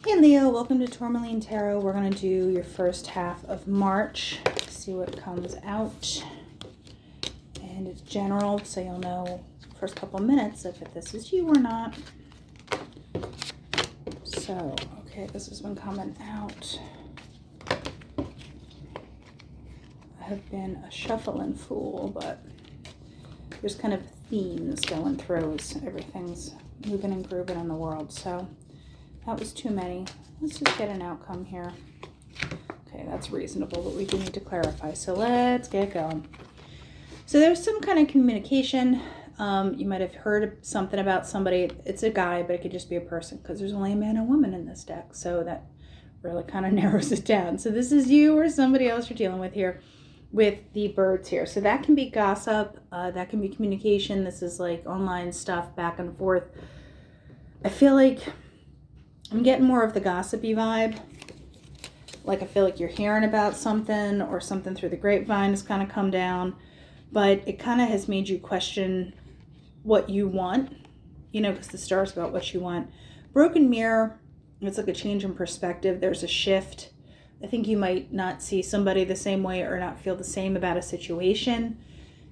Hey Leo, welcome to Tourmaline Tarot. We're going to do your first half of March, see what comes out. And it's general, so you'll know first couple minutes if this is you or not. So, okay, this has been coming out. I have been a shuffling fool, but there's kind of themes going through as everything's moving and grooving in the world. So that was too many. Let's just get an outcome here. Okay, that's reasonable, but we do need to clarify. So let's get going. So there's some kind of communication. You might have heard something about somebody. It's a guy, but it could just be a person because there's only a man and woman in this deck. So that really kind of narrows it down. So this is you or somebody else you're dealing with here with the birds here. So that can be gossip. That can be communication. This is like online stuff back and forth. I feel like I'm getting more of the gossipy vibe. Like I feel like you're hearing about something or something through the grapevine has kind of come down. But it kind of has made you question what you want, you know, because the star's about what you want. Broken mirror, it's like a change in perspective. There's a shift. I think you might not see somebody the same way or not feel the same about a situation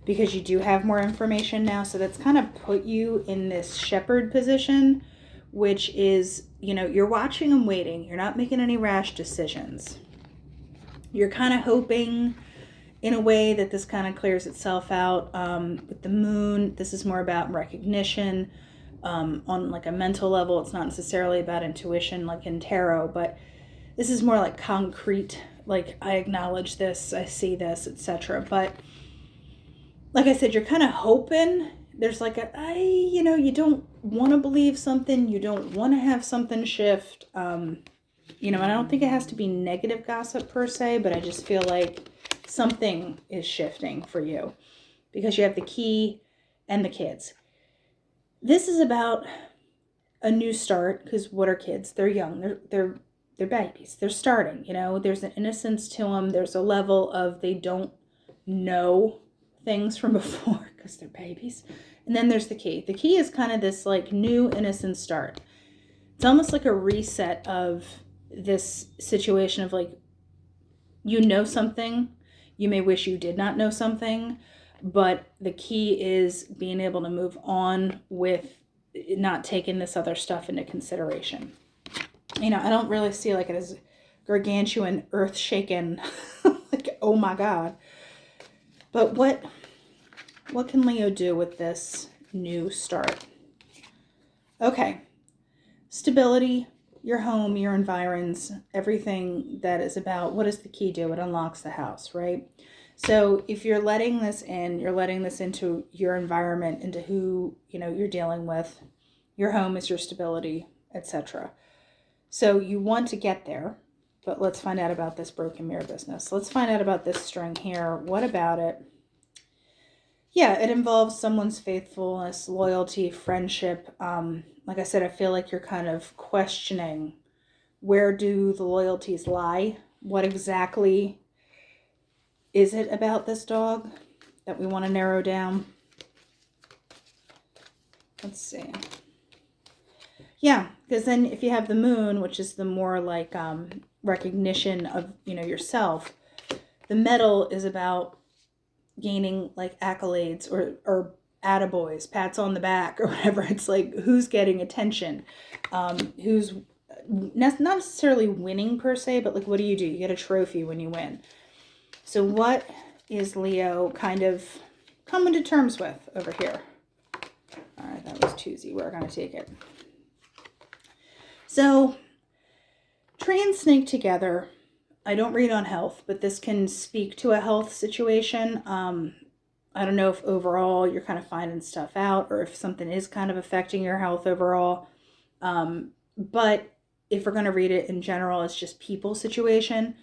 because you do have more information now. So that's kind of put you in this shepherd position, which is, you know, you're watching and waiting. You're not making any rash decisions. You're kind of hoping in a way that this kind of clears itself out. With the moon, this is more about recognition on like a mental level. It's not necessarily about intuition like in tarot, but this is more like concrete, like I acknowledge this, I see this, etc. But like I said, you're kind of hoping. There's like you don't want to believe something. You don't want to have something shift. And I don't think it has to be negative gossip per se, but I just feel like something is shifting for you because you have the key and the kids. This is about a new start because what are kids? They're young. They're babies. They're starting, there's an innocence to them. There's a level of they don't know things from before because they're babies. And then there's the key. The key is kind of this like new innocent start. It's almost like a reset of this situation of like, something. You may wish you did not know something, but the key is being able to move on with not taking this other stuff into consideration. I don't really see like it as gargantuan, earth-shaking, like, oh my God. But what can Leo do with this new start? Okay. Stability, your home, your environs, everything that is about what does the key do? It unlocks the house, right? So if you're letting this in, you're letting this into your environment, into who, you're dealing with. Your home is your stability, etc. So you want to get there, but let's find out about this broken mirror business. Let's find out about this string here. What about it? Yeah, it involves someone's faithfulness, loyalty, friendship. Like I said, I feel like you're kind of questioning where do the loyalties lie? What exactly is it about this dog that we want to narrow down? Let's see. Yeah, because then if you have the moon, which is the more like recognition of, yourself, the metal is about gaining like accolades or attaboys, pats on the back or whatever. It's like who's getting attention, who's not necessarily winning per se, but like what do? You get a trophy when you win. So what is Leo kind of coming to terms with over here? All right, that was toozy. We're going to take it. So tree and snake together. I don't read on health, but this can speak to a health situation. I don't know if overall you're kind of finding stuff out or if something is kind of affecting your health overall. But if we're going to read it in general, it's just people situation.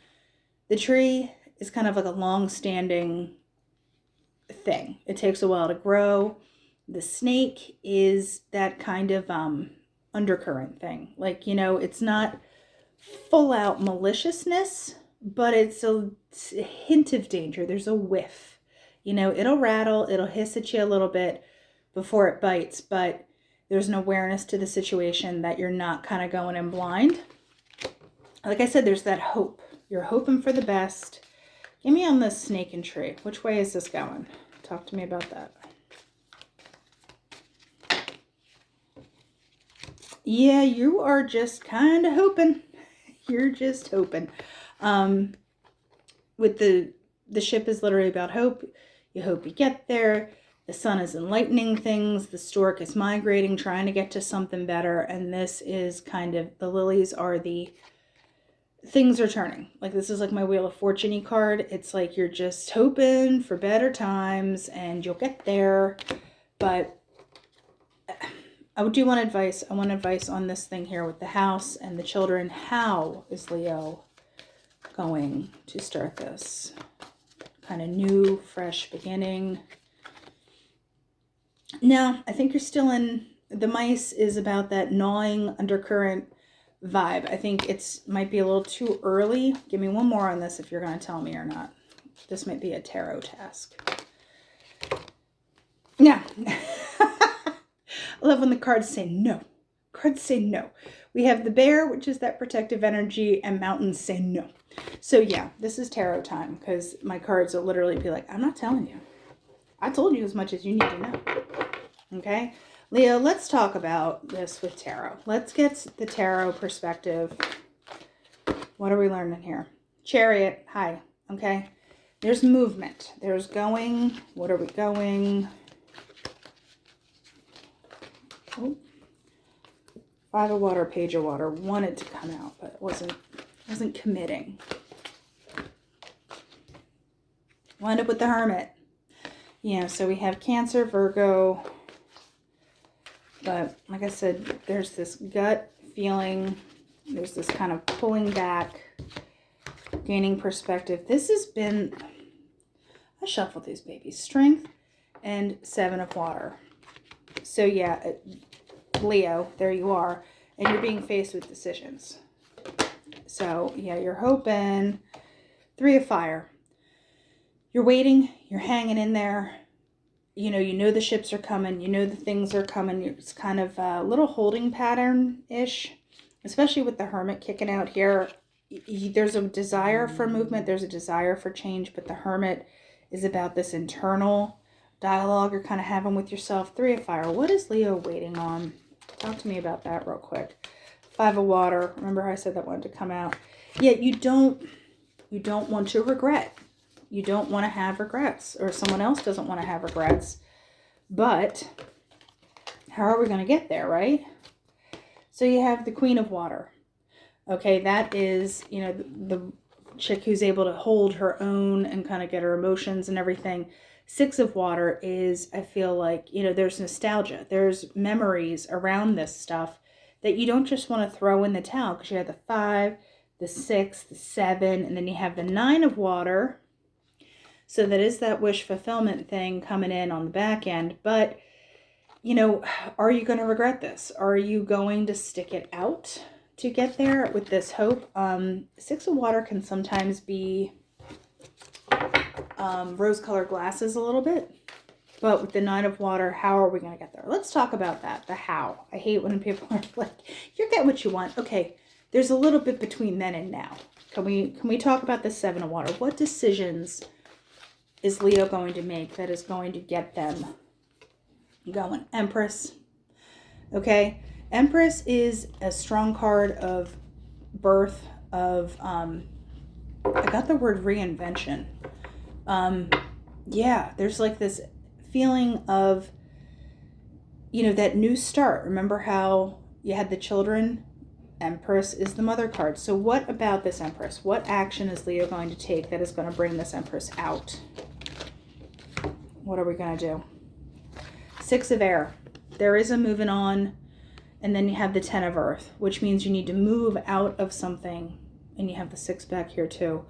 The tree is kind of like a long-standing thing. It takes a while to grow. The snake is that kind of undercurrent thing. Like, it's not full out maliciousness, but it's a hint of danger. There's a whiff. It'll rattle, it'll hiss at you a little bit before it bites, but there's an awareness to the situation that you're not kind of going in blind. like I said, there's that hope. You're hoping for the best. Give me on this snake and tree. Which way is this going? Talk to me about that. Yeah, you are just kind of hoping. You're just hoping. With the ship is literally about hope. You hope you get there. The sun is enlightening things. The stork is migrating, trying to get to something better. And this is kind of, the lilies are the, things are turning. Like this is like my Wheel of Fortune card. It's like you're just hoping for better times and you'll get there. But I do want advice. I want advice on this thing here with the house and the children. How is Leo going to start this kind of new, fresh beginning? No, I think you're still in, the mice is about that gnawing undercurrent vibe. I think it's might be a little too early. Give me one more on this if you're going to tell me or not. This might be a tarot task. Yeah. I love when the cards say no. Cards say no. We have the bear, which is that protective energy, and mountains say no. So yeah, this is tarot time because my cards will literally be like, I'm not telling you. I told you as much as you need to know. Okay? Leo, let's talk about this with tarot. Let's get the tarot perspective. What are we learning here? Chariot, hi. Okay? There's movement. There's going. What are we going? Oh. Five of water, page of water. Wanted to come out, but wasn't committing. Wound up with the Hermit. Yeah, so we have Cancer, Virgo. But like I said, there's this gut feeling. There's this kind of pulling back, gaining perspective. This has been, I shuffled these babies. Strength and Seven of Water. So yeah, Leo, there you are. And you're being faced with decisions. So yeah, you're hoping. Three of Fire. You're waiting. You're hanging in there. You know the ships are coming. You know the things are coming. It's kind of a little holding pattern-ish. Especially with the Hermit kicking out here. There's a desire for movement. There's a desire for change. But the Hermit is about this internal dialogue you're kind of having with yourself. Three of Fire. What is Leo waiting on? Talk to me about that real quick. Five of Water. Remember how I said that wanted to come out? Yeah, you don't want to regret. You don't want to have regrets, or someone else doesn't want to have regrets. But how are we going to get there, right? So you have the Queen of Water. Okay, that is, the chick who's able to hold her own and kind of get her emotions and everything. Six of Water is, I feel like, there's nostalgia. There's memories around this stuff that you don't just want to throw in the towel, because you have the 5, the 6, the 7, and then you have the 9 of Water. So that is that wish fulfillment thing coming in on the back end. But, are you going to regret this? Are you going to stick it out to get there with this hope? 6 of Water can sometimes be rose-colored glasses a little bit. But with the 9 of Water, how are we going to get there? Let's talk about that, the how. I hate when people are like, you get what you want. Okay, there's a little bit between then and now. Can we talk about the 7 of Water? What decisions is Leo going to make that is going to get them going? Empress. Okay. Empress is a strong card of birth, of, I got the word reinvention. Yeah, there's like this feeling of, that new start. Remember how you had the children? Empress is the mother card. So what about this Empress? What action is Leo going to take that is going to bring this Empress out? What are we going to do? 6 of Air. There is a moving on. And then you have the 10 of Earth, which means you need to move out of something. And you have the 6 back here too,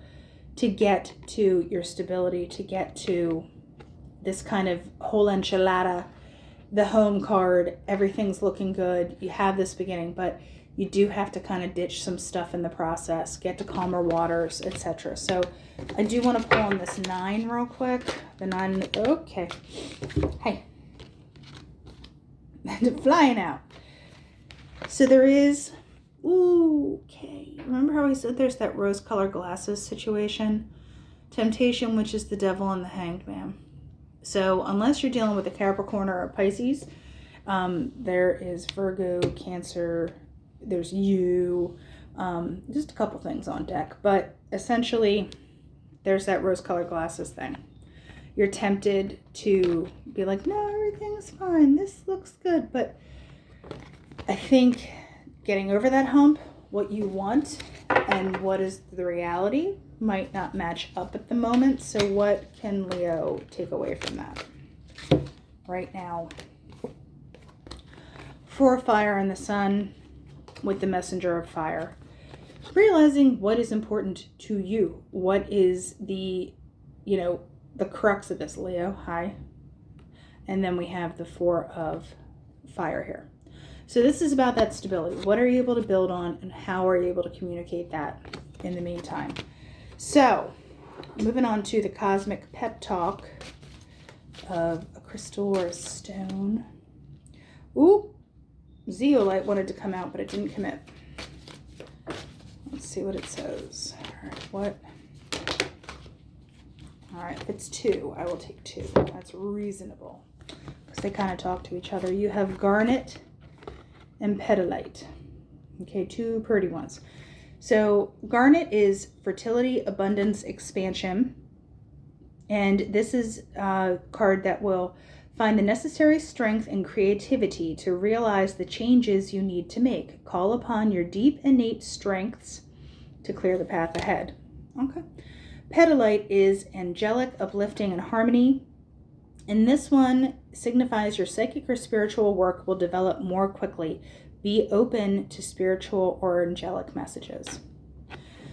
to get to your stability, to get to this kind of whole enchilada, the home card. Everything's looking good. You have this beginning, but you do have to kind of ditch some stuff in the process, get to calmer waters, etc. So I do want to pull on this 9 real quick. The 9, okay. Hey. Flying out. So there is Ooh, okay. Remember how I said there's that rose-colored glasses situation? Temptation, which is the devil and the hanged man. So unless you're dealing with a Capricorn or a Pisces, there is Virgo, Cancer, there's you, just a couple things on deck. But essentially, there's that rose-colored glasses thing. You're tempted to be like, no, everything's fine. This looks good. But I think getting over that hump, what you want and what is the reality might not match up at the moment. So what can Leo take away from that right now? 4 fire in the sun with the messenger of fire. Realizing what is important to you. What is the, the crux of this, Leo. Hi. And then we have the 4 of fire here. So this is about that stability. What are you able to build on and how are you able to communicate that in the meantime? So moving on to the cosmic pep talk of a crystal or a stone. Ooh, zeolite wanted to come out, but it didn't commit. Let's see what it says. All right, what? All right, if it's 2, I will take 2. That's reasonable because they kind of talk to each other. You have garnet and petalite. Okay, 2 pretty ones. So garnet is fertility, abundance, expansion. And this is a card that will find the necessary strength and creativity to realize the changes you need to make. Call upon your deep innate strengths to clear the path ahead. Okay. Petalite is angelic, uplifting, and harmony. And this one signifies your psychic or spiritual work will develop more quickly. Be open to spiritual or angelic messages.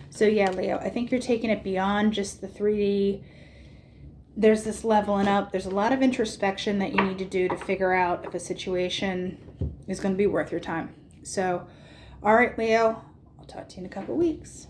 So yeah, Leo, I think you're taking it beyond just the 3D. There's this leveling up. There's a lot of introspection that you need to do to figure out if a situation is going to be worth your time. So, all right, Leo, I'll talk to you in a couple weeks.